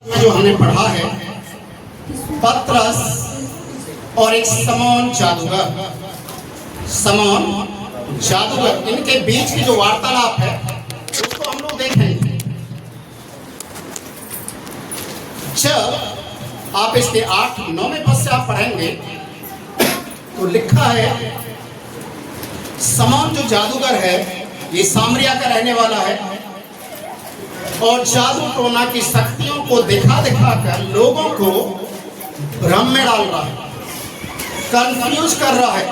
जो हमने पढ़ा है पतरस और एक समौन जादूगर, इनके बीच की जो वार्तालाप है उसको हम लोग देखेंगे। जब आप इसके 8-9वें पद से आप पढ़ेंगे तो लिखा है समौन जो जादूगर है ये सामरिया का रहने वाला है और जादू टोना की शक्तियों को दिखा दिखा कर लोगों को भ्रम में डाल रहा है, कंफ्यूज कर रहा है।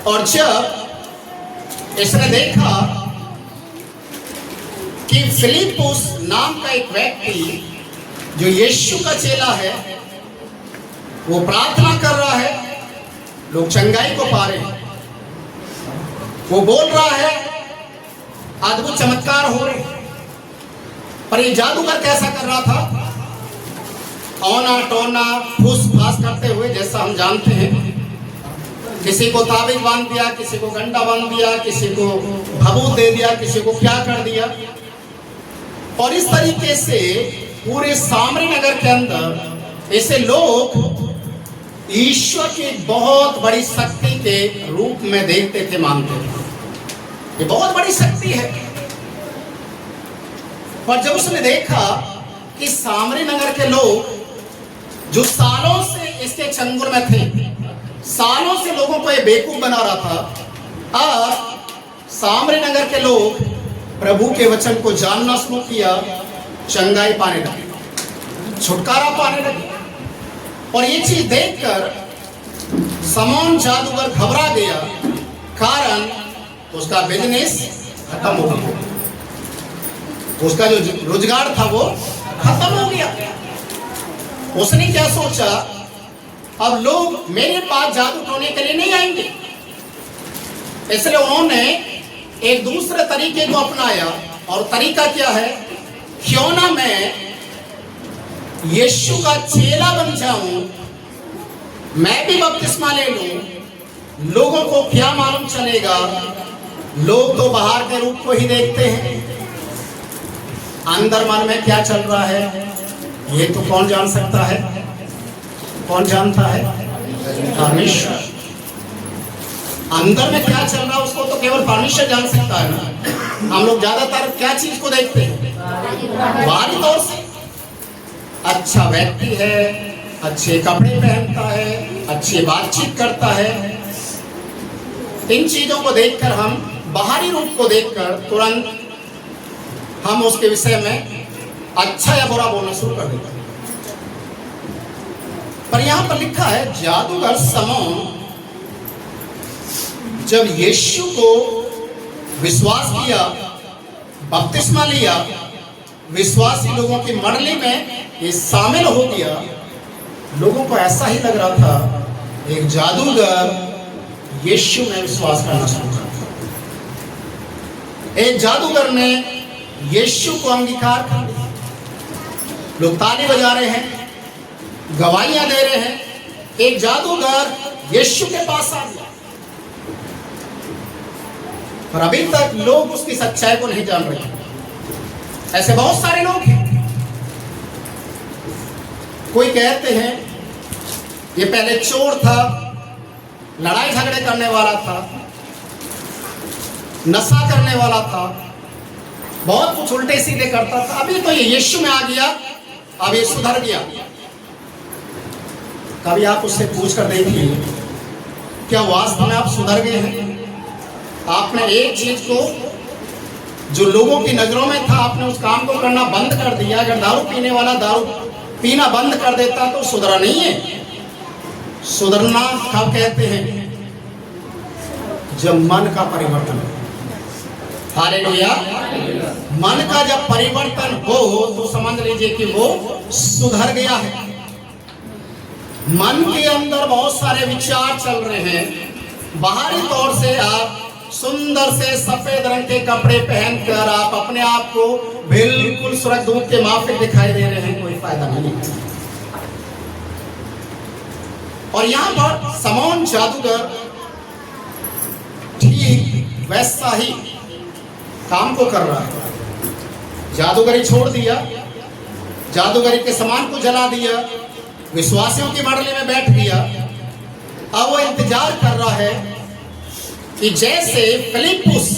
और जब इसने देखा कि फिलिपुस नाम का एक व्यक्ति जो यीशु का चेला है वो प्रार्थना कर रहा है, लोग चंगाई को पा रहे हैं, वो बोल रहा है, अद्भुत चमत्कार हो रहे। पर ये जादूगर कैसा कर रहा था? औना टोना फूस फास करते हुए, जैसा हम जानते हैं, किसी को ताबीज बांध दिया, किसी को गंडा बांध दिया, किसी को भभूत दे दिया, किसी को क्या कर दिया। और इस तरीके से पूरे सामरी नगर के अंदर ऐसे लोग ईश्वर की बहुत बड़ी शक्ति के रूप में देखते थे, मानते थे ये बहुत बड़ी शक्ति है। पर जब उसने देखा कि सामरी नगर के लोग जो सालों से इसके चंगुल में थे, सालों से लोगों को ये बेवकूफ बना रहा था, अब सामरी नगर के लोग प्रभु के वचन को जानना शुरू किया, चंगाई पाने लगे, छुटकारा पाने लगे। और ये चीज देखकर समौन जादूगर घबरा गया, कारण उसका बिजनेस खत्म हो गया, उसका जो रोजगार था वो खत्म हो गया। उसने क्या सोचा, अब लोग मेरे पास जादू टोने के लिए नहीं आएंगे, इसलिए उन्होंने एक दूसरे तरीके को अपनाया। और तरीका क्या है, क्यों ना मैं यीशु का चेला बन जाऊं, मैं भी बपतिस्मा ले लूं, लोगों को क्या मालूम चलेगा, लोग तो बाहर के रूप को ही देखते हैं, अंदर मन में क्या चल रहा है ये तो कौन जान सकता है? कौन जानता है? परमेश्वर। अंदर में क्या चल रहा है उसको तो केवल परमेश्वर जान सकता है ना। हम लोग ज्यादातर क्या चीज को देखते हैं? बाहरी तौर से अच्छा व्यक्ति है, अच्छे कपड़े पहनता है, अच्छी बातचीत करता है, इन चीजों को देखकर हम बाहरी रूप को देखकर तुरंत हम उसके विषय में अच्छा या बुरा बोलना शुरू कर देते हैं। पर यहां पर लिखा है जादूगर समौन जब यीशु को विश्वास किया, बपतिस्मा लिया, विश्वासी लोगों की मंडली में ये शामिल हो गया, लोगों को ऐसा ही लग रहा था एक जादूगर यीशु में विश्वास करना शुरू कर दिया, एक जादूगर ने यीशु को अंगीकार कर लिया। लोग ताली बजा रहे हैं, गवाहियां दे रहे हैं, एक जादूगर यीशु के पास आ गया। पर अभी तक लोग उसकी सच्चाई को नहीं जान रहे। ऐसे बहुत सारे लोग हैं, कोई कहते हैं ये पहले चोर था, लड़ाई झगड़े करने वाला था, नशा करने वाला था, बहुत कुछ उल्टे सीधे करता था, अभी तो ये यीशु में आ गया, अब ये सुधर गया। कभी आप उससे पूछ कर देखिए क्या वास्तव में आप सुधर गए हैं? आपने एक चीज को जो लोगों की नजरों में था, आपने उस काम को करना बंद कर दिया। अगर दारू पीने वाला दारू पीना बंद कर देता तो सुधरा नहीं है। सुधरना कब कहते हैं? जब मन का परिवर्तन हो। हालेलुया। मन का जब परिवर्तन हो तो समझ लीजिए कि वो सुधर गया है। मन के अंदर बहुत सारे विचार चल रहे हैं, बाहरी तौर से आप सुंदर से सफेद रंग के कपड़े पहनकर आप अपने आप को बिल्कुल स्वर्गदूत के माफिक दिखाई दे रहे हैं, कोई फायदा नहीं। और यहां पर समौन जादूगर ठीक वैसा ही काम को कर रहा है। जादूगरी छोड़ दिया, जादूगरी के सामान को जला दिया, विश्वासियों की मंडली में बैठ गया। अब वो इंतजार कर रहा है कि जैसे फिलिप्पुस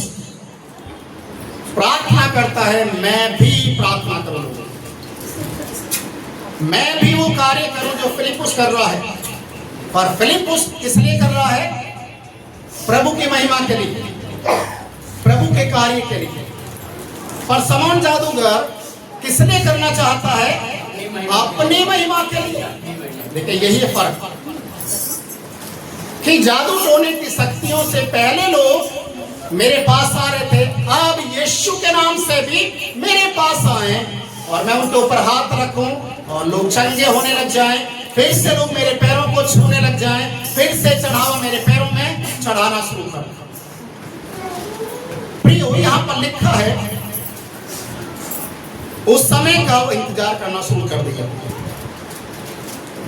प्रार्थना करता है, मैं भी प्रार्थना करूंगा, मैं भी वो कार्य करूं जो फिलिप्पुस कर रहा है। और फिलिप्पुस इसलिए कर रहा है, प्रभु की महिमा के लिए, प्रभु के कार्य के लिए। पर शमौन जादूगर किस लिए करना चाहता है? अपनी महिमा के लिए। देखिए यही है फर्क कि जादू टोने की शक्तियों से पहले लोग मेरे पास आ रहे थे, अब यीशु के नाम से भी मेरे पास आए और मैं उनके ऊपर हाथ रखूं और लोग चंगे होने लग जाएं, फिर से लोग मेरे पैरों को छूने लग जाएं, फिर से चढ़ावा मेरे पैरों में चढ़ाना शुरू कर। प्रियो, यहां पर लिखा है उस समय का वो इंतजार करना शुरू कर दिया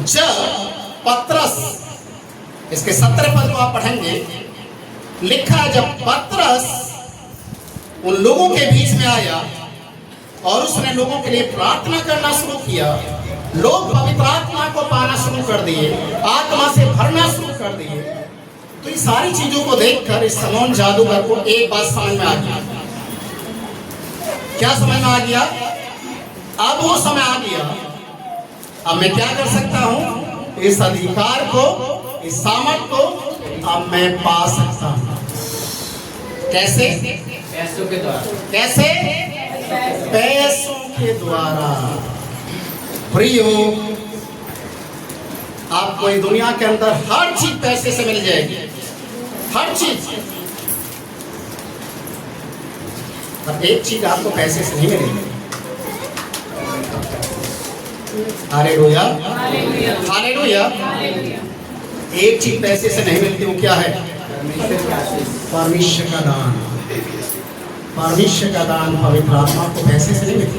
जब पतरस, इसके 17 पद को आप पढ़ेंगे, लिखा है जब पतरस उन लोगों के बीच में आया और उसने लोगों के लिए प्रार्थना करना शुरू किया, लोग पवित्र आत्मा को पाना शुरू कर दिए, आत्मा से भरना शुरू कर दिए। तो ये सारी चीजों को देखकर इस शमौन जादूगर को एक बात समझ में आ गया। क्या समझ में आ गया? अब वो समय आ गया, अब मैं क्या कर सकता हूं? इस अधिकार को, इस सामर्थ को अब मैं पा सकता हूं। कैसे? पैसों के द्वारा। कैसे? पैसों के द्वारा। प्रियो, आपको इस दुनिया के अंदर हर चीज पैसे से मिल जाएगी, हर चीज। पर एक चीज आपको पैसे से नहीं मिलेगी। Hallelujah, hallelujah. एक चीज पैसे से नहीं मिलती, वो क्या है? परमेश्वर का दान। परमेश्वर का दान, पवित्र आत्मा को पैसे से नहीं मिलती।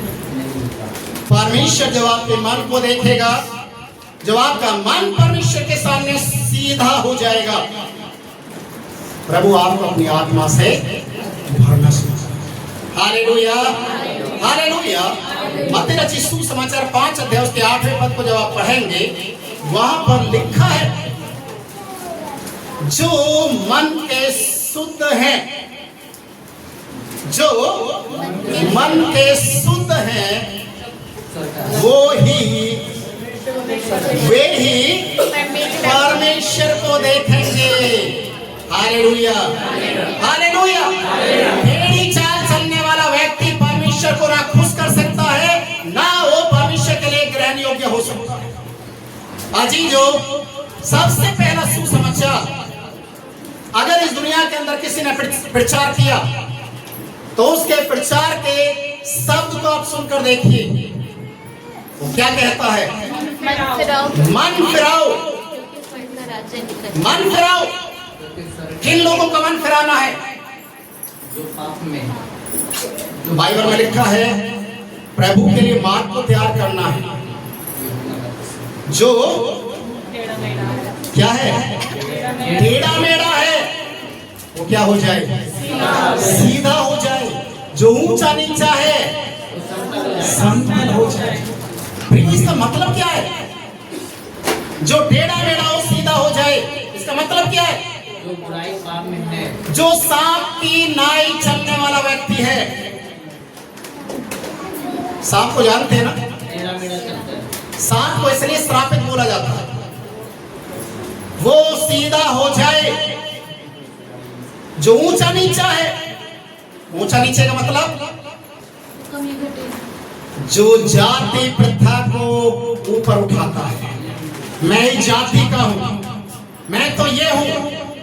परमेश्वर जब आपके मन को देखेगा, जब आपका मन परमेश्वर के सामने सीधा हो जाएगा, प्रभु आपको अपनी आत्मा से भरना शुरू करेगा। Hallelujah, hallelujah. मत्ती रचित सुसमाचार 5 अध्याय उसके 8वें पद को जब आप पढ़ेंगे, वहां पर लिखा है जो मन के शुद्ध हैं, जो मन के शुद्ध हैं, वे ही परमेश्वर को देखेंगे। Hallelujah, hallelujah. टेढ़ी चाल चलने वाला व्यक्ति परमेश्वर को ना खुश कर सकता है, ना वो परमेश्वर के लिए ग्रहण योग्य हो सकता है। अजीजों, सबसे पहला सुसमाचार अगर इस दुनिया के अंदर किसी ने प्रचार किया तो उसके प्रचार के शब्द को आप सुनकर देखिए, वो क्या कहता है? मन फिराओ, मन फिराओ। किन लोगों का मन फिराना है? जो पाप में। बाइबल में लिखा है प्रभु के लिए मार्ग को तैयार करना है, जो क्या है? टेढ़ा मेढ़ा है, वो क्या हो जाए? सीधा हो जाए। जो ऊंचा नीचा है, समतल हो जाए। इसका मतलब क्या है? जो टेढ़ा मेढ़ा हो, सीधा हो जाए, इसका मतलब क्या है? जो बुराई पाप में है, जो सांप की नाई चलने वाला व्यक्ति है। सांप को जानते हैं ना? टेढ़ा मेढ़ा चलता है। सांप को इसलिए श्रापित बोला जाता है, वो सीधा हो जाए। जो ऊंचा नीचा है, ऊंचा नीचे का मतलब जो जाति प्रथा को ऊपर उठाता है। मैं ही जाति का हूं, मैं तो ये हूं।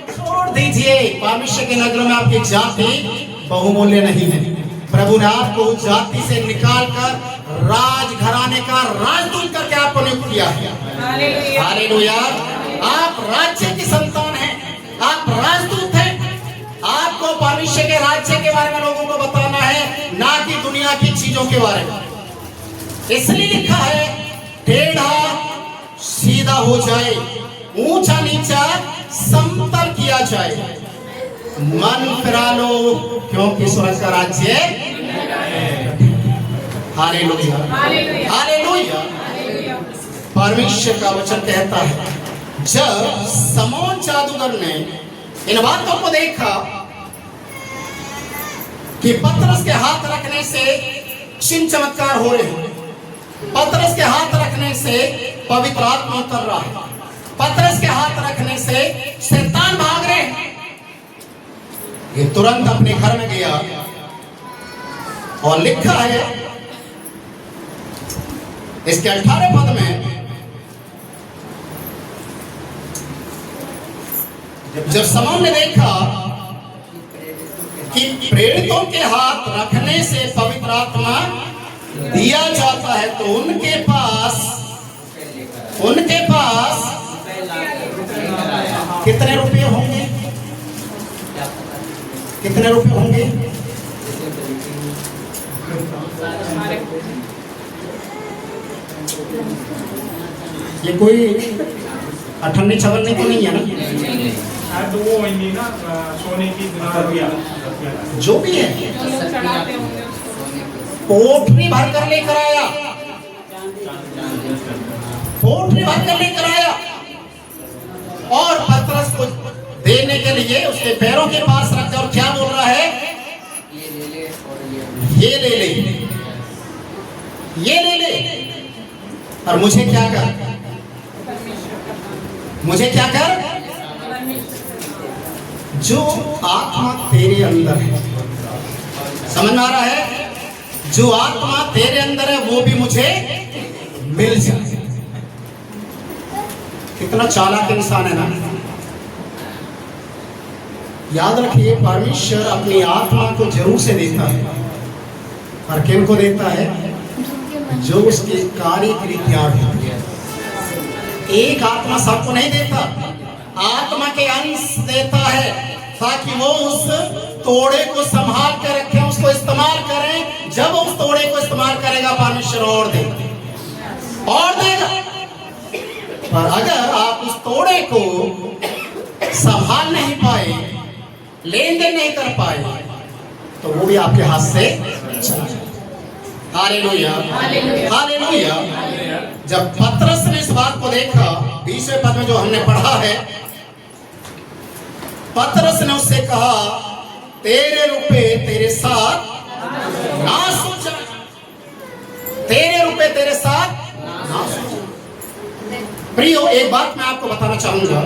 छोड़ दीजिए, परमेश्वर के नजरों में आपकी जाति बहुमूल्य नहीं है। प्रभु ने आपको उस जाति से निकालकर राजघराने का राजदूत करके आपको नियुक्त किया है। हालेलुया। आप राज्य की संतान हैं, आप राजदूत हैं। आपको परमेश्वर के राज्य के बारे में लोगों को बताना है, ना कि दुनिया की चीजों के बारे में। इसलिए लिखा है टेढ़ा सीधा हो जाए, ऊंचा नीचा समतल किया जाए। मन फिरा लो, क्योंकि स्वर्ग का राज्य हालेलुया, हालेलुया। परमेश्वर का वचन कहता है जब समौन जादूगर ने इन बातों को देखा कि पतरस के हाथ रखने से चिन्ह चमत्कार हो रहे हैं, पतरस के हाथ रखने से पवित्र आत्मा उतर रहा है, पतरस के हाथ रखने से शैतान भाग रहे हैं, ये तुरंत अपने घर में गया और लिखा है इसके 18 पद में, जब समौन ने देखा कि प्रेरितों के हाथ रखने से पवित्र आत्मा दिया जाता है तो उनके पास कितने रुपये होंगे, कितने रुपये होंगे? ये कोई 58-56 तो नहीं है ना? तो वो वही ना सोने की जो भी है पोटरी भर कर लेकर आया, पोटरी भर कर लेकर आया और पतरस को देने के लिए उसके पैरों के पास रख दिया और क्या बोल रहा है, ये ले ले, ये ले ले, और मुझे क्या कर, मुझे क्या कर? जो आत्मा तेरे अंदर है, समझ में आ रहा है? जो आत्मा तेरे अंदर है वो भी मुझे मिल जाए। कितना चालाक इंसान है ना। याद रखिए परमेश्वर अपनी आत्मा को जरूर से देता है, और किन को देता है? जो उसके कार्य के लिए तैयार है। एक आत्मा सबको नहीं देता, आत्मा के अंश देता है ताकि वो उस तोड़े को संभाल कर रखे, उसको इस्तेमाल करें। जब उस तोड़े को इस्तेमाल करेगा परमेश्वर और देगा, और देगा। पर अगर आप उस तोड़े को संभाल नहीं पाए, लेन देन नहीं कर पाए, तो वो भी आपके हाथ से चला जाए। Hallelujah, hallelujah. जब पतरस ने इस बात को देखा, 20वें पद में जो हमने पढ़ा है, पतरस ने उससे कहा तेरे रुपए तेरे साथ नाश हो जाए, तेरे रुपए तेरे साथ नाश हो जाए। प्रियो, एक बात मैं आपको बताना चाहूंगा,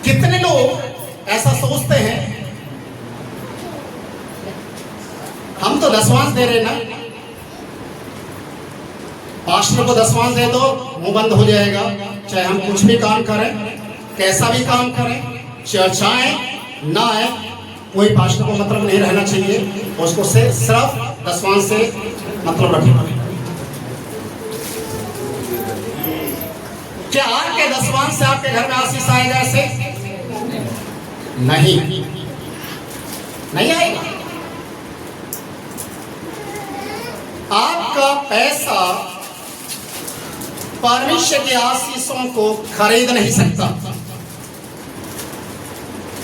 कितने लोग ऐसा सोचते हैं हम तो दसवांश दे रहे ना, पास्टर को दसवांश दे दो मुंह बंद हो जाएगा। चाहे हम कुछ भी काम करें, कैसा भी काम करें, चर्चाएं ना आए, कोई पास्टर को मतलब नहीं रहना चाहिए, उसको सिर्फ दसवांश से मतलब रखना। क्या आपके दसवांश से आपके घर में आशीष आएगा? ऐसे नहीं, नहीं आएगा। आपका पैसा परमेश्वर के आशीषों को खरीद नहीं सकता।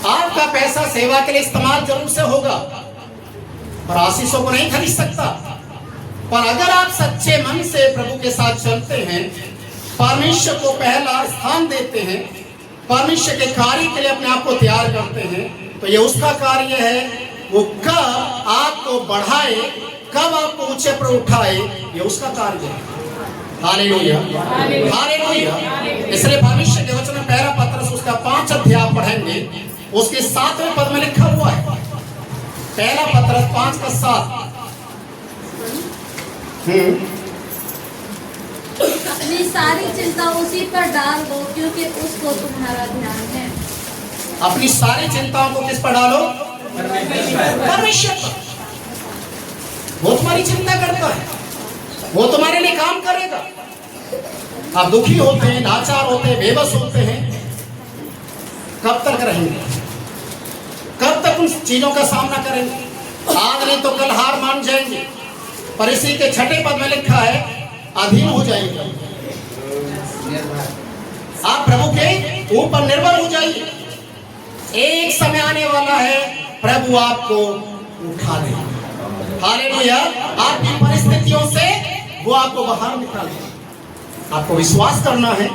आपका पैसा सेवा के लिए इस्तेमाल जरूर से होगा, पर आशीषों को नहीं खरीद सकता। पर अगर आप सच्चे मन से प्रभु के साथ चलते हैं, परमेश्वर को पहला स्थान देते हैं, परमेश्वर के कार्य के लिए अपने आप को तैयार करते हैं, तो ये उसका कार्य है। वो कब आपको बढ़ाए, कब आपको ऊंचे पर उठाए, ये उसका कार्य है। Hallelujah, hallelujah. इसलिए परमेश्वर के वचन में पहला पत्रस उसका 5 अध्याय पढ़ेंगे, उसके 7वें पद में लिखा हुआ है, पहला पत्रस 5:7। अपनी सारी चिंता उसी पर डाल दो क्योंकि उसको तुम्हारा ध्यान है। अपनी सारी चिंताओं को किस पर डालो? परमेश्वर पर। वो तुम्हारी चिंता करता है, वो तुम्हारे लिए काम करेगा। आप दुखी होते हैं, लाचार होते हैं, बेबस होते हैं, कब तक रहेंगे? कब तक उन चीजों का सामना करेंगे? आज नहीं तो कल हार मान जाएंगे। पर इसी के 6ठे पद में लिखा है अधीन हो जाएंगे। आप प्रभु के ऊपर निर्भर हो जाइए। एक समय आने वाला है प्रभु आपको उठा देगा। हालेलुया। आपकी परिस्थितियों से वो आपको बाहर निकालेगा। आपको विश्वास करना है,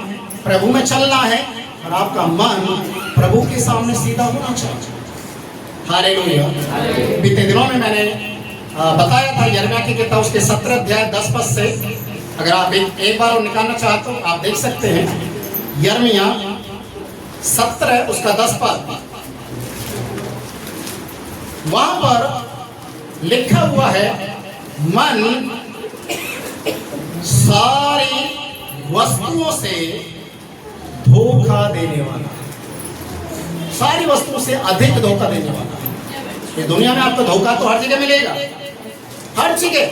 प्रभु में चलना है और आपका मन प्रभु के सामने सीधा होना चाहिए। हालेलुया। बीते दिनों में मैंने बताया था यिर्मयाह की किताब उसके 17 अध्याय 10 पद से, अगर आप एक बार और निकालना चाहते हो आप देख सकते हैं। यिर्मयाह 17 उसका 10 पद, वहां पर लिखा हुआ है, मन सारी वस्तुओं से धोखा देने वाला, सारी वस्तुओं से अधिक धोखा देने वाला। ये दुनिया में आपको धोखा तो हर जगह मिलेगा, हर जगह।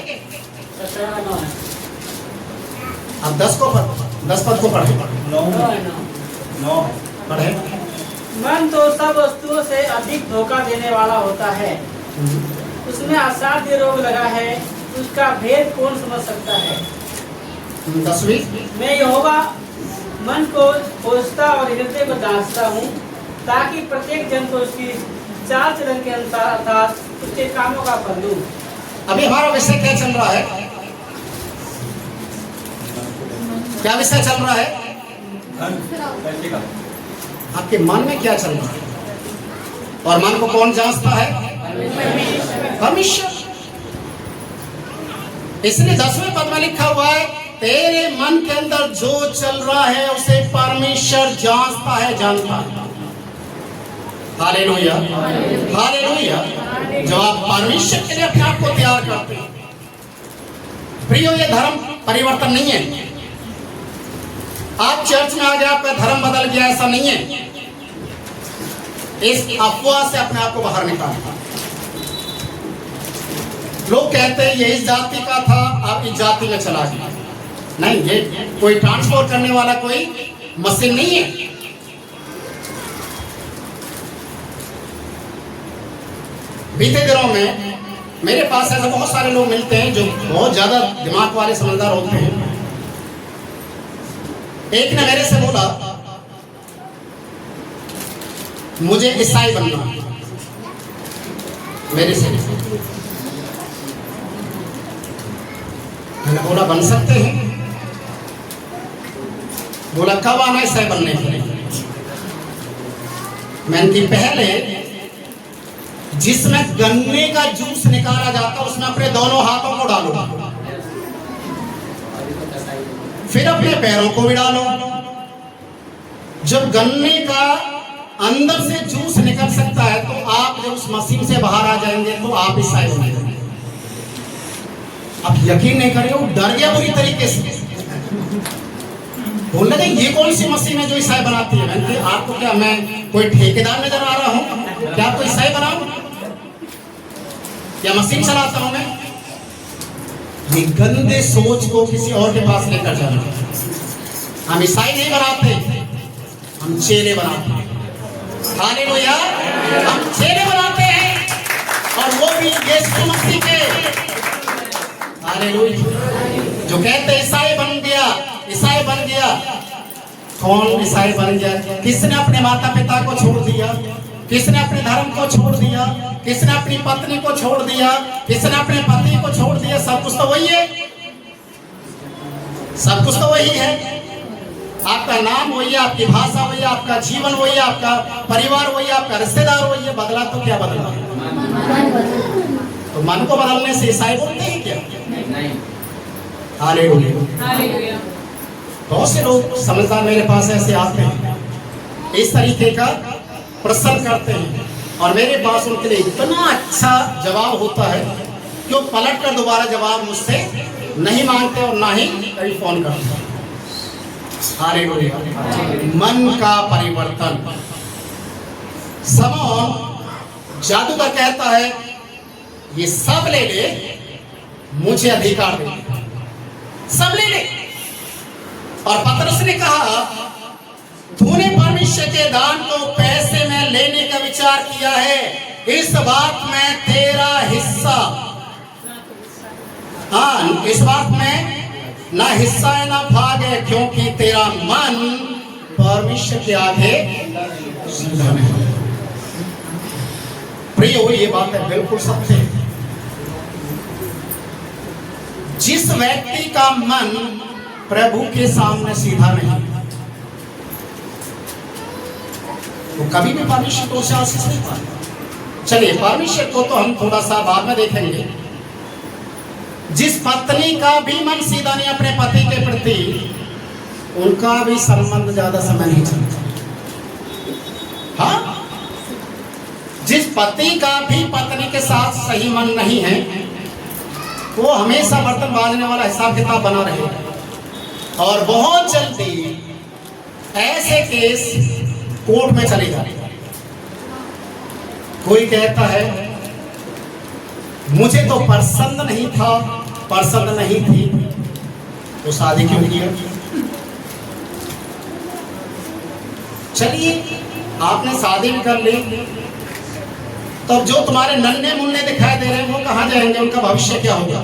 अब 10 पद को पढ़े। पढ़े। मन तो सब वस्तुओं से अधिक धोखा देने वाला होता है, उसमें असाध्य रोग लगा है, उसका भेद कौन समझ सकता है। 10वीं, मैं यहोवा मन को खोजता और हृदय को जांचता हूँ, ताकि प्रत्येक जन को उसकी चाल चलन के अनुसार अर्थात उसके कामों का फल दूं। अभी हमारा विषय क्या चल रहा है? क्या विषय चल रहा है? आपके मन में क्या चल रहा है? और मन को कौन जांचता है? परमेश्वर। इसलिए 10वें पद में लिखा हुआ है, तेरे मन के अंदर जो चल रहा है उसे परमेश्वर जांचता है, जानता है। Hallelujah, hallelujah. जो आप परमेश्वर के लिए अपने आप को तैयार करते हैं, प्रियो, ये धर्म परिवर्तन नहीं है। आप चर्च में आ गए, आपका धर्म बदल गया, ऐसा नहीं है। इस अफवाह से अपने आप को बाहर निकालना। लोग कहते हैं ये इस जाति का था, अब इस जाति में चला गया। नहीं, ये कोई ट्रांसपोर्ट करने वाला कोई मशीन नहीं है। बीते दिनों में मेरे पास ऐसे बहुत सारे लोग मिलते हैं जो बहुत ज्यादा दिमाग वाले समझदार होते हैं। एक ने मेरे से बोला, मुझे ईसाई बनना है। मेरे से मैंने बोला बन सकते हैं। बोला कब आना ईसाई बनने के लिए? मैंने कहा पहले जिसमें गन्ने का जूस निकाला जाता उसमें अपने दोनों हाथों को डालो, फिर अपने पैरों को भी डालो। जब गन्ने का अंदर से जूस निकल सकता है तो आप जब उस मशीन से बाहर आ जाएंगे तो आप ईसाई हो जाएंगे। आप यकीन नहीं करेंगे, वो डर गया बुरी तरीके से। बोलने लगे ये कौन सी मशीन है जो ईसाई बनाती है? मैंने कहा आपको क्या मैं कोई ठेकेदार नजर आ रहा हूँ? क्या आपको ईसाई बनाऊं? या मशीन चलाता हूं मैं? ये गंदे सोच को किसी और के पास लेकर जाना। हम ईसाई नहीं बनाते, हम चेले बनाते हैं। हालेलुया, हम चेले बनाते हैं, और वो भी यीशु मसीह के। हालेलुया। जो कहते ईसाई बन गया, ईसाई बन गया। कौन ईसाई बन गया? किसने अपने माता पिता को छोड़ दिया? किसने अपने धर्म को छोड़ दिया? किसने अपनी पत्नी को छोड़ दिया? किसने अपने पति को छोड़ दिया? सब कुछ तो वही है, सब कुछ तो वही है। आपका नाम वही है, आपकी भाषा वही है, आपका जीवन वही है, आपका परिवार वही है, आपका रिश्तेदार वही है। बदला तो क्या बदला? तो मन को बदलने से ईसाई बोलते हैं क्या? नहीं। हालेलुया। बहुत से लोग समझदार मेरे पास ऐसे आते हैं, इस तरीके का प्रश्न करते हैं, और मेरे पास उनके लिए इतना अच्छा जवाब होता है कि वो पलट कर दोबारा जवाब मुझसे नहीं मांगते और ना ही कभी फोन करते। हालेलुया। मन का परिवर्तन। समौन जादूगर कहता है ये सब ले ले, मुझे अधिकार दे, सब ले ले। और पतरस ने कहा तूने परमेश्वर के दान को पैसे में लेने का विचार किया है, इस बात में तेरा हिस्सा, हाँ इस बात में ना हिस्सा है ना भाग है, क्योंकि तेरा मन परमेश्वर के आगे सीधा नहीं। प्रिय, ये बात है बिल्कुल सत्य है। जिस व्यक्ति का मन प्रभु के सामने सीधा नहीं, वो कभी भी परमेश्वर को से आशीष नहीं पाएगा। चलिए, परमेश्वर को तो हम थोड़ा सा बाद में देखेंगे। जिस पत्नी का भी मन सीधा नहीं अपने पति के प्रति, उनका भी संबंध ज्यादा समय नहीं चलता। हाँ, जिस पति का भी पत्नी के साथ सही मन नहीं है, वो हमेशा बर्तन बांधने वाला हिसाब किताब बना रहेगा और बहुत जल्दी ऐसे केस कोर्ट में चले जाते। कोई कहता है मुझे तो पसंद नहीं था, पसंद नहीं थी, तो शादी क्यों किया? चलिए, आपने शादी भी कर ली, तब जो तुम्हारे नन्हे मुन्ने दिखाई दे रहे हैं वो कहां जाएंगे? उनका भविष्य क्या होगा?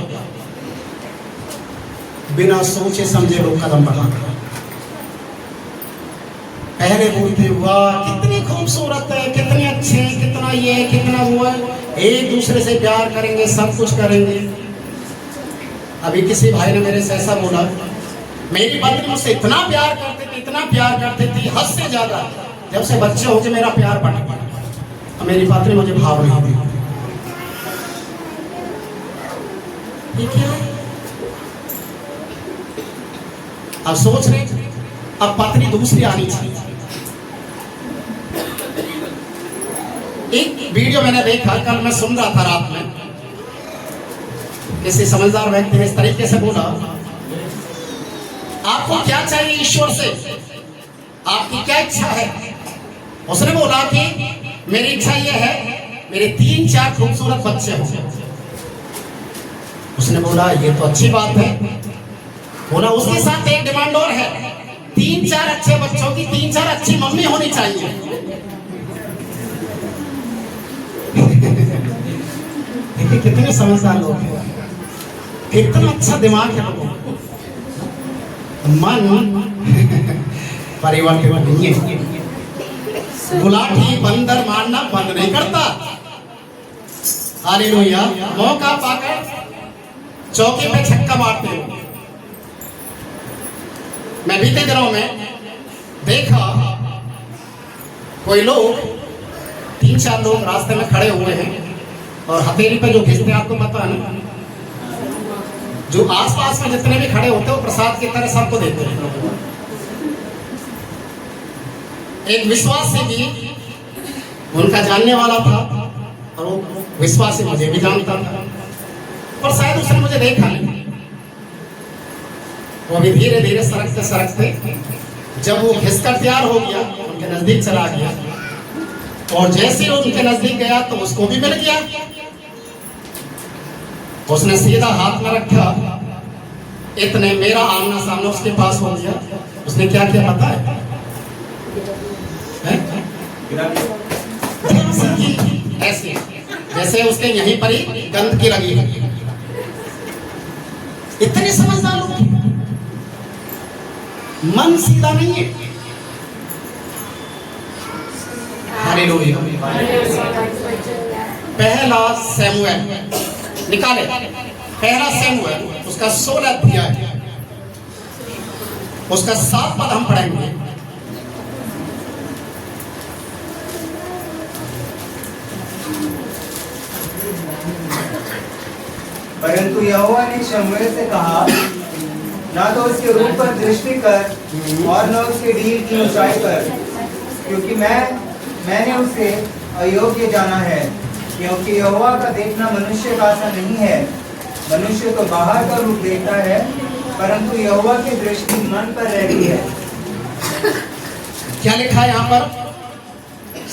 बिना सोचे समझे लोग कदम बढ़ाते। पहले बोलते वाह कितनी खूबसूरत है, कितने अच्छे हैं, कितना ये है, कितना वो है, एक दूसरे से प्यार करेंगे, सब कुछ करेंगे। अभी किसी भाई ने मेरे से ऐसा बोला, मेरी पत्नी मुझसे इतना प्यार करती थी, इतना प्यार करती थी, हद से ज्यादा, जब से बच्चे हो गए मेरा प्यार बढ़ गया, मेरी पत्नी मुझे भाव नहीं दी। ये क्या है? अब सोच रहे, अब पत्नी दूसरी आनी चाहिए। एक वीडियो मैंने देखा, कल मैं सुन रहा था रात में, किसी समझदार व्यक्ति ने इस तरीके से बोला, आपको क्या चाहिए ईश्वर से, आपकी क्या इच्छा है? उसने बोला कि मेरी इच्छा यह है मेरे 3-4 खूबसूरत बच्चे हों। उसने बोला ये तो अच्छी बात है। बोला उसके साथ एक डिमांड और है, 3-4 अच्छे बच्चों की 3-4 अच्छी मम्मी होनी चाहिए। देखिए कितने समझदार लोग हैं, कितना अच्छा दिमाग है लोगों का। मन परिवर्तित नहीं है। गुलाटी बंदर मारना बंद नहीं करता। हालेलुया। मौका पाकर चौकी पे छक्का मारते हो। मैं बीते दिनों में देखा कोई लोग 3-4 लोग रास्ते में खड़े हुए हैं और हथेली पे जो घिसते हैं, आपको पता है ना, जो आसपास में जितने भी खड़े होते हैं वो प्रसाद की तरह सबको देते हैं। एक विश्वासी भी उनका जानने वाला था और वो विश्वासी मुझे भी जानता था, पर शायद उसने मुझे देखा नहीं। वो भी धीरे धीरे सरकते सरकते जब वो घिसकर तैयार हो गया, उनके नजदीक चला गया और जैसे ही उनके नजदीक गया तो उसको भी मिल गया। उसने सीधा हाथ में रखा, इतने मेरा आमना सामना उसके पास हो गया। उसने क्या किया पता है? ऐसे जैसे उसके यहीं पर ही गंध की लगी है। इतने समझदार लोग, मन सीधा नहीं है। हालेलुया। पहला सैमुएल निकाले, पहला सैमुएल उसका 16 अध्याय, उसका 7 पद हम पढ़ेंगे। परंतु यहोवा ने शमूएल से कहा, ना तो उसके रूप पर दृष्टि कर और न उसके ढील की ऊंचाई पर, क्योंकि मैंने उसे अयोग्य जाना है। क्योंकि यहोवा का देखना मनुष्य का सा नहीं है। मनुष्य तो बाहर का रूप देखता है, परंतु यहोवा की दृष्टि मन पर रहती है। क्या लिखा है यहाँ पर?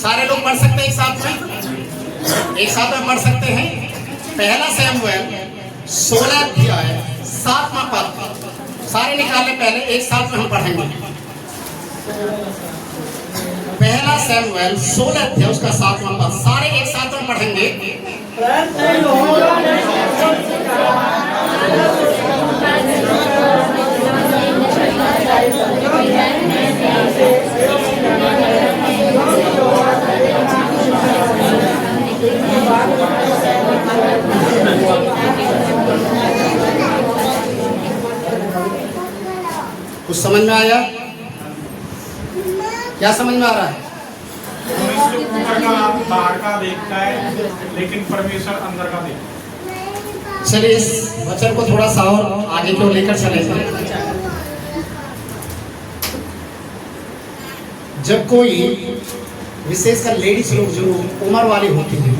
सारे लोग पढ़ सकते हैं एक साथ में? एक साथ में पढ़ सकते हैं। पहला सैमुएल 16 अध्याय 7वां पद, सारे निकाले, पहले एक साथ में हम पढ़ेंगे। पहला सैमुएल 16 अध्याय उसका 7वां पद, सारे एक साथ में पढ़ेंगे। कुछ समझ में आया? क्या समझ में आ रहा है? मनुष्य ऊपर का बाहर का देखता है, लेकिन परमेश्वर अंदर का देखता है। चलिए इस वचन को थोड़ा सा और आगे की ओर लेकर चले जाए। जब कोई विशेषकर लेडीज लोग जो उम्र वाली होती हैं,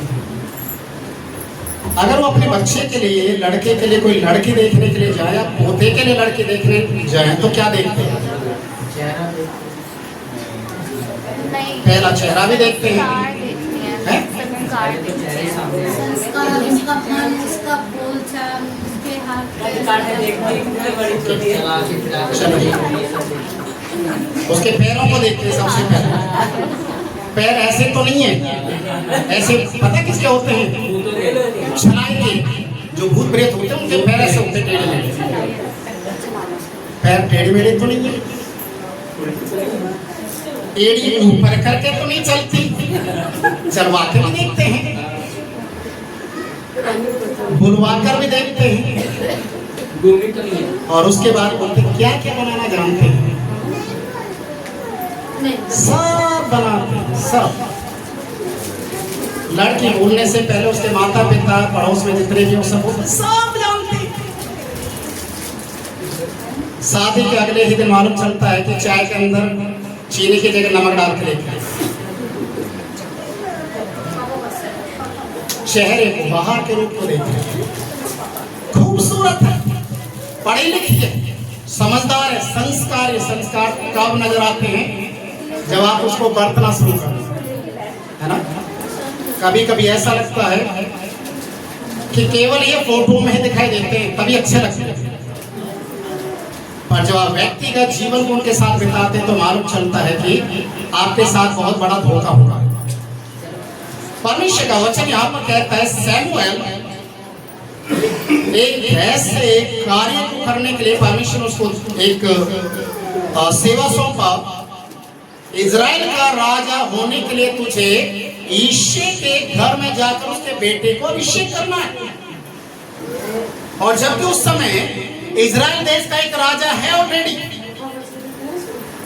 अगर वो अपने बच्चे के लिए, लड़के के लिए कोई लड़की देखने के लिए जाए या पोते के लिए लड़की देखने जाए तो क्या देखते हैं? चेहरा नहीं, पहला चेहरा भी देखते हैं, संस्कार देखते हैं, हैं? संस्कार तो देखते चेहरे हैं। सामने संस्कार, उसका मन, उसका बोलचाल, उसके हाथ काटे देखते हैं, बड़ी छोटी है। चला के फिरा के चलो। ये सब देखते उसके पैरों को देखते हैं सबसे पहले। पैर ऐसे तो नहीं है, ऐसे पता किसके होते हैं? छनाई के जो भूत प्रेत होते हैं उनके पैर ऐसे होते हैं, टेढ़े मेढ़े। पैर टेढ़े मेढ़े तो नहीं है, एड़ी ऊपर करके तो नहीं चलती, चलवा के भी देखते हैं, बुलवा कर भी देखते हैं, घूमी तो नहीं है। और उसके बाद बोलते हैं, क्या क्या बनाना जानते हैं? नहीं, सब बनाते हैं, सब। लड़की बोलने से पहले उसके माता पिता, पड़ोस में जितने भी हो सब जानते हैं। शादी के अगले ही दिन मालूम चलता है कि चाय के अंदर चीनी की जगह नमक डाल के लेते हैं। चेहरे को, बाहर के रूप को देखते हैं, खूबसूरत है, पढ़ी लिखी है, समझदार है, संस्कार। ये संस्कार कब नजर आते हैं? जब आप उसको बरतना शुरू कर, है ना? कभी कभी ऐसा लगता है कि केवल ये फोटो में ही दिखाई देते हैं, तभी अच्छे लगते हैं, पर जब आप व्यक्तिगत जीवन को उनके साथ बिताते हैं तो मालूम चलता है कि आपके साथ बहुत बड़ा धोखा होगा। परमेश्वर का वचन यहाँ पर कहता है, सैमुएल एक ऐसे कार्य को करने के लिए परमेश्वर ने उसको एक सेवा सौंपा। इजराइल का राजा होने के लिए तुझे यिशै के घर में जाकर उसके बेटे को अभिषेक करना है। और जबकि उस समय इजराइल देश का एक राजा है ऑलरेडी,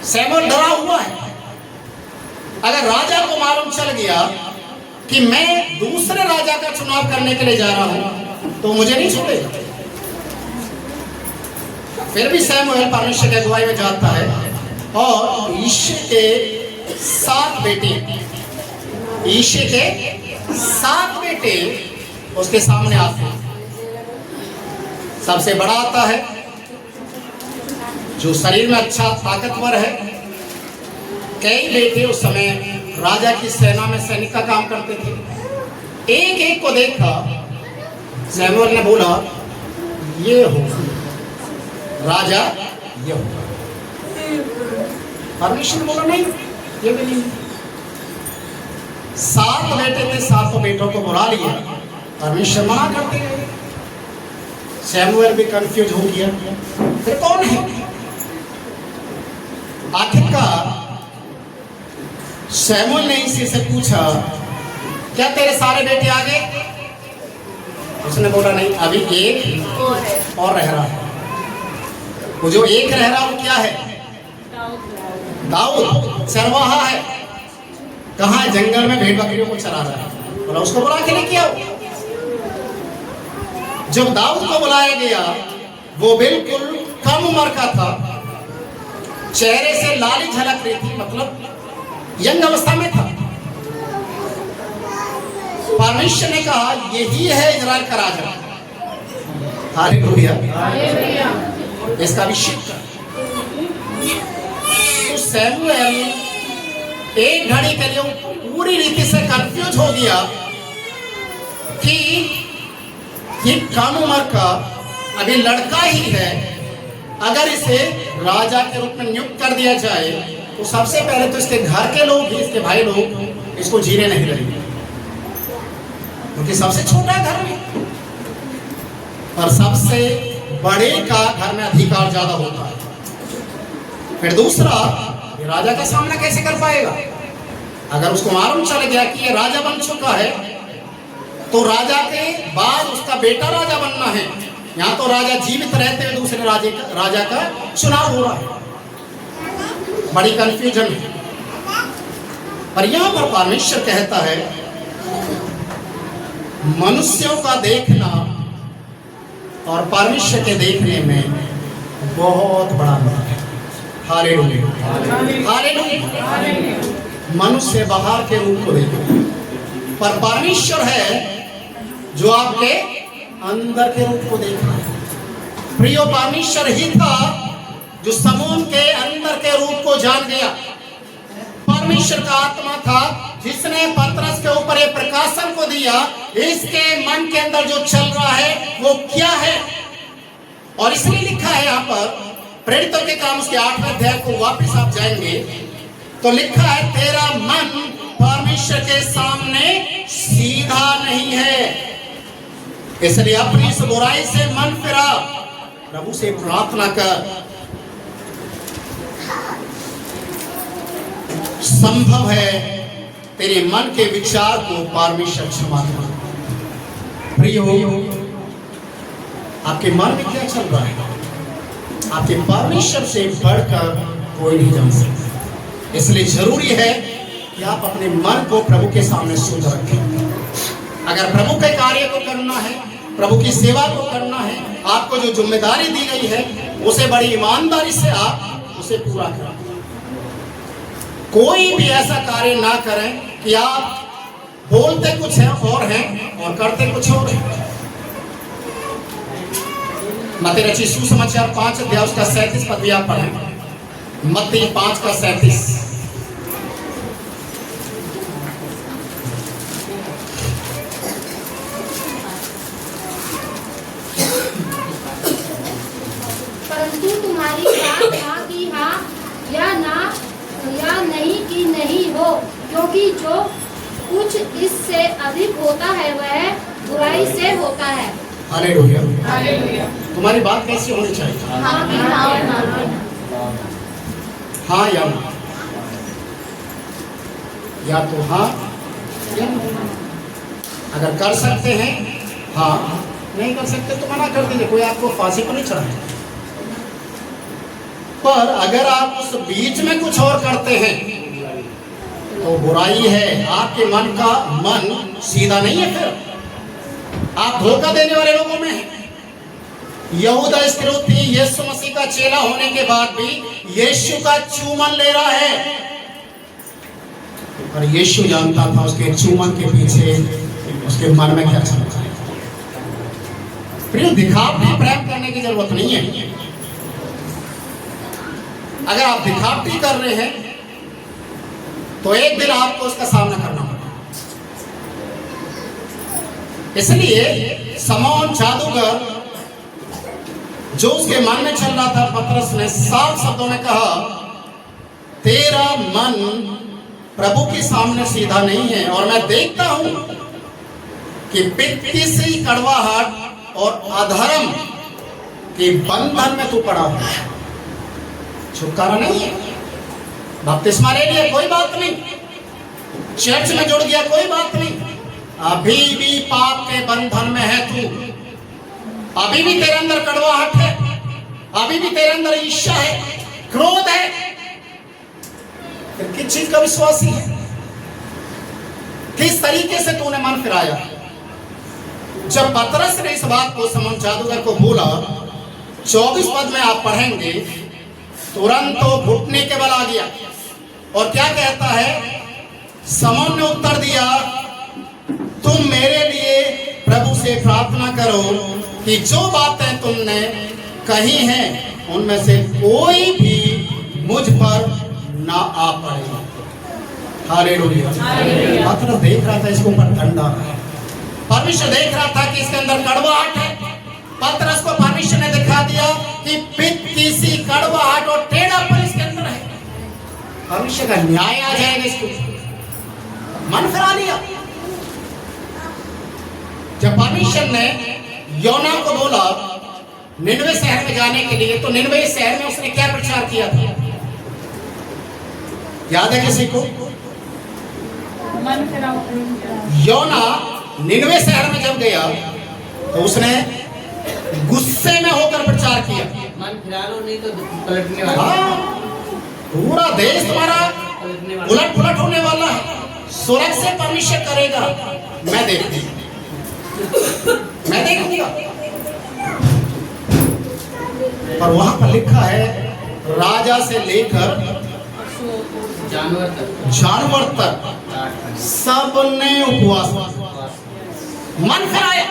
सैमुएल डरा हुआ है। अगर राजा को मालूम चल गया कि मैं दूसरे राजा का चुनाव करने के लिए जा रहा हूं तो मुझे नहीं छोड़ेगा। फिर भी सैमुएल परमेश्वर की अगुवाई में जाता है और यिशै के 7 बेटे, यिशै के 7 बेटे उसके सामने आते हैं। सबसे बड़ा आता है जो शरीर में अच्छा ताकतवर है। कई बेटे उस समय राजा की सेना में सैनिक का काम करते थे। एक एक को देखा, सैमुएल ने बोला ये होगा राजा, ये होगा। परमेश्वर ने बोला नहीं, ये भी नहीं। 7 बेटे थे, 7 बेटों को बुला लिया, परमेश्वर मना करते गए। सैमुएल भी कंफ्यूज हो गया, फिर कौन है? आखिरकार सैमुएल ने इसी से पूछा, क्या तेरे सारे बेटे आ गए? उसने बोला नहीं, अभी एक और रह रहा है। वो जो एक रह रहा वो क्या है? दाऊद चरवाहा है। कहाँ है? जंगल में भेड़ बकरियों को चरा रहा है। बोला उसको बुला के लेके आओ। जब दाऊद को बुलाया गया, वो बिल्कुल कम उम्र का था, चेहरे से लाली झलक रही थी, मतलब यंग अवस्था में था। परमेश्वर ने कहा यही है इजराइल का राजा। हालेलुया, इसका अभिषेक कर। तो सैमुएल एक घड़ी के लिए पूरी रीति से कंफ्यूज हो गया कि ये कम उम्र का अभी लड़का ही है, अगर इसे राजा के रूप में नियुक्त कर दिया जाए तो सबसे पहले तो इसके घर के लोग ही, इसके भाई लोग इसको जीने नहीं देंगे, क्योंकि सबसे छोटा घर में और सबसे बड़े का घर में अधिकार ज्यादा होता है। फिर दूसरा, ये राजा का सामना कैसे कर पाएगा? अगर उसको मालूम चल गया कि ये राजा बन चुका है तो राजा के बाद उसका बेटा राजा बनना है। यहाँ तो राजा जीवित रहते हुए दूसरे राजा का चुनाव हो रहा है। बड़ी कंफ्यूजन है। पर यहां पर परमेश्वर कहता है मनुष्यों का देखना और परमेश्वर के देखने में बहुत बड़ा अंतर है। Hallelujah, hallelujah. मनुष्य बाहर के रूप को देखता है, पर परमेश्वर है जो आपके अंदर के रूप को देख रहा है। प्रियो, परमेश्वर ही था जो समून के अंदर के रूप को जान गया। परमेश्वर का आत्मा था जिसने पतरस के ऊपर एक प्रकाशन को दिया, इसके मन के अंदर जो चल रहा है वो क्या है। और इसलिए लिखा है यहाँ पर प्रेरितों के काम उसके 8वें अध्याय को वापस आप जाएंगे तो लिखा है तेरा मन परमेश्वर के सामने सीधा नहीं है, इसलिए अपनी इस बुराई से मन फिरा, प्रभु से प्रार्थना कर। संभव है तेरे मन के विचार को परमेश्वर क्षमा करे। प्रियो, आपके मन में क्या चल रहा है आपके परमेश्वर से बढ़कर कोई नहीं जान सकता। इसलिए जरूरी है कि आप अपने मन को प्रभु के सामने शुद्ध रखें। अगर प्रभु के कार्य को करना है, प्रभु की सेवा को करना है, आपको जो जिम्मेदारी दी गई है उसे बड़ी ईमानदारी से आप उसे पूरा करें। कोई भी ऐसा कार्य ना करें कि आप बोलते कुछ है और हैं और करते कुछ और हैं। मत्ती रची सुसमाचार 5 अध्याय उसका 37 पद भी आप पढ़ें। मत्ती 5 का 37। परंतु तुम्हारी बात हाँ की हाँ या ना या नहीं की नहीं हो, क्योंकि जो कुछ इससे अधिक होता है वह बुराई से होता है। Hallelujah, hallelujah. तुम्हारी बात कैसी होनी चाहिए? हाँ की हाँ और ना की हाँ या ना, या तो हाँ या ना। अगर कर सकते हैं हाँ, नहीं कर सकते तो मना कर दीजिए, कोई आपको फांसी पर नहीं चढ़ाए। पर अगर आप उस बीच में कुछ और करते हैं तो बुराई है। आपके मन सीधा नहीं है, फिर आप धोखा देने वाले लोगों में हैं। यहूदा इस्करियोती यीशु मसीह का चेला होने के बाद भी यीशु का चूमन ले रहा है, और यीशु जानता था उसके चूमन के पीछे उसके मन में क्या चल रहा है। प्रिय, दिखावटी प्रेम करने की जरूरत नहीं है। अगर आप दिखावटी कर रहे हैं तो एक दिन आपको उसका सामना करना पड़ेगा। इसलिए समौन जादूगर जो उसके मन में चल रहा था, पतरस ने साफ शब्दों में कहा तेरा मन प्रभु के सामने सीधा नहीं है, और मैं देखता हूं कि पित्ती से कड़वाहट और अधर्म के बंधन में तू पड़ा हुआ है। छुटकारा नहीं है। बपतिस्मा ले लिया कोई बात नहीं, चर्च में जुड़ गया कोई बात नहीं, अभी भी पाप के बंधन में है तू। अभी भी तेरे अंदर कड़वाहट है, अभी भी तेरे अंदर ईर्ष्या है, क्रोध है। फिर किस चीज का विश्वासी है? किस तरीके से तूने मन फिराया? जब पतरस ने इस बात को समौन जादूगर को बोला, 24 पद में आप पढ़ेंगे, तुरंत तो घुटने के बल आ गया और क्या कहता है? समौन ने उत्तर दिया, तुम मेरे लिए प्रभु से प्रार्थना करो कि जो बातें तुमने कही हैं उनमें से कोई भी मुझ पर ना आ पड़े। हालेलुया। पतरस देख रहा था इसके ऊपर दंड आ रहा है। परमेश्वर देख रहा था कि इसके अंदर कड़वाहट है। पतरस को परमेश्वर ने दिखा दिया कि पित्ती सी कड़वाहट और टेढ़ापन इसके अंदर है। परमेश्वर का न्याय आ जाएगा इसको। मन फिरा लिया। जब परमेश्वर ने योना को बोला निनवे शहर में जाने के लिए, तो निनवे शहर में उसने क्या प्रचार किया था? याद है किसी को? मन फिराओ। योना निनवे शहर में जब गया तो उसने गुस्से में होकर प्रचार किया। मन फिरा लो नहीं तो पलटने वाला। पूरा देश तुम्हारा उलट पुलट होने वाला है, स्वर्ग से परमेश्वर करेगा, मैं देखूंगा। पर वहां पर लिखा है राजा से लेकर जानवर तक सबने उपवास, मन फिराया,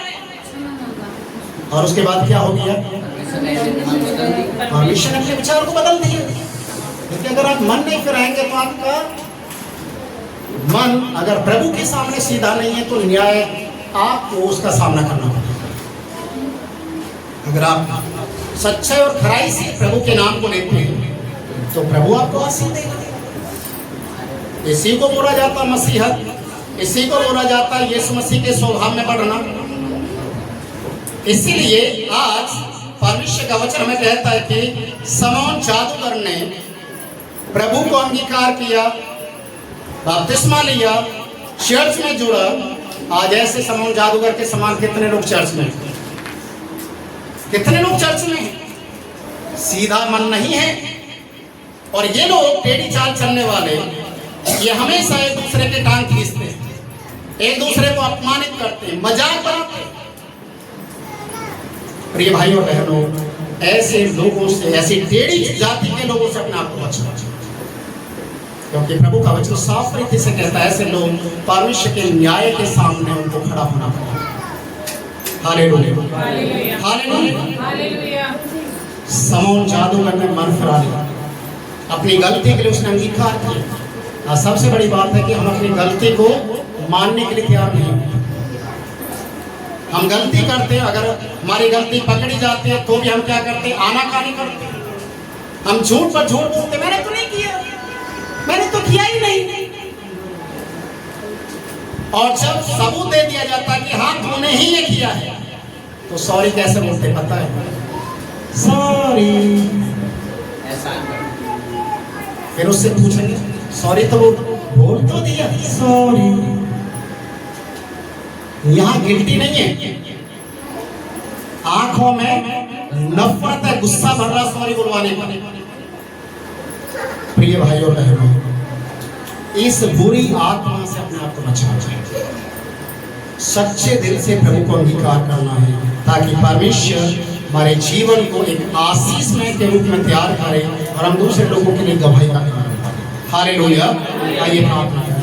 और उसके बाद क्या हो गया? परमेश्वर ने अपने विचार को बदल दिया। क्योंकि अगर आप मन नहीं फिराएंगे तो आपका मन अगर प्रभु के सामने सीधा नहीं है तो न्याय आपको उसका सामना करना पड़ेगा। अगर आप सच्चाई और खराई से प्रभु के नाम को लेते हैं तो प्रभु आपको आशीष देगा। इसी को बोला जाता मसीहत, इसी को बोला जाता यीशु मसीह के स्वभाव में बढ़ना। इसीलिए आज परमेश्वर का वचन हमें कहता है कि समौन जादूगर ने प्रभु को अंगीकार किया, बपतिस्मा लिया, चर्च में जुड़ा। आज ऐसे समौन जादूगर के समान कितने लोग चर्च में, कितने लोग चर्च में हैं? सीधा मन नहीं है। और ये लोग टेढ़ी चाल चलने वाले, ये हमेशा एक दूसरे के टांग खींचते हैं, एक दूसरे को अपमानित करते हैं, मजाक बनाते हैं। प्रिय भाइयों बहनों, ऐसे लोगों से, ऐसी टेढ़ी जाति के लोगों से अपने आप को बचाओ, क्योंकि प्रभु का वचन साफ तरीके से कहता है ऐसे लोग परमेश्वर के न्याय के सामने उनको खड़ा होना पड़ेगा। Hallelujah, hallelujah. समौन जादूगर ने मन फिरा लिया, अपनी गलती के लिए उसने अंगीकार किया। और सबसे बड़ी बात है कि हम अपनी गलती को मानने के लिए तैयार नहीं होते। हम गलती करते हैं, अगर हमारी गलती पकड़ी जाती है तो भी हम क्या करते हैं? आनाकानी करते हैं, हम झूठ पर झूठ बोलते, मैंने तो नहीं किया, मैंने तो किया ही नहीं। और जब सबूत दे दिया जाता है कि हाँ तूने ही ये किया है, तो सॉरी कैसे बोलते पता है? सॉरी। फिर उससे पूछेंगे सॉरी तो बोल तो दिया, सॉरी। यहाँ गिल्टी नहीं है, आंखों में नफरत है, गुस्सा भर रहा सॉरी बुलवाने पर। प्रिय भाइयों बहनों, इस बुरी आत्मा से अपने आप को बचाना चाहिए। सच्चे दिल से प्रभु को अंगीकार करना है, ताकि परमेश्वर हमारे जीवन को एक आशीषमय के रूप में तैयार करे और हम दूसरे लोगों के लिए गवाही का काम करें। हालेलुया। आइए प्रार्थना करें।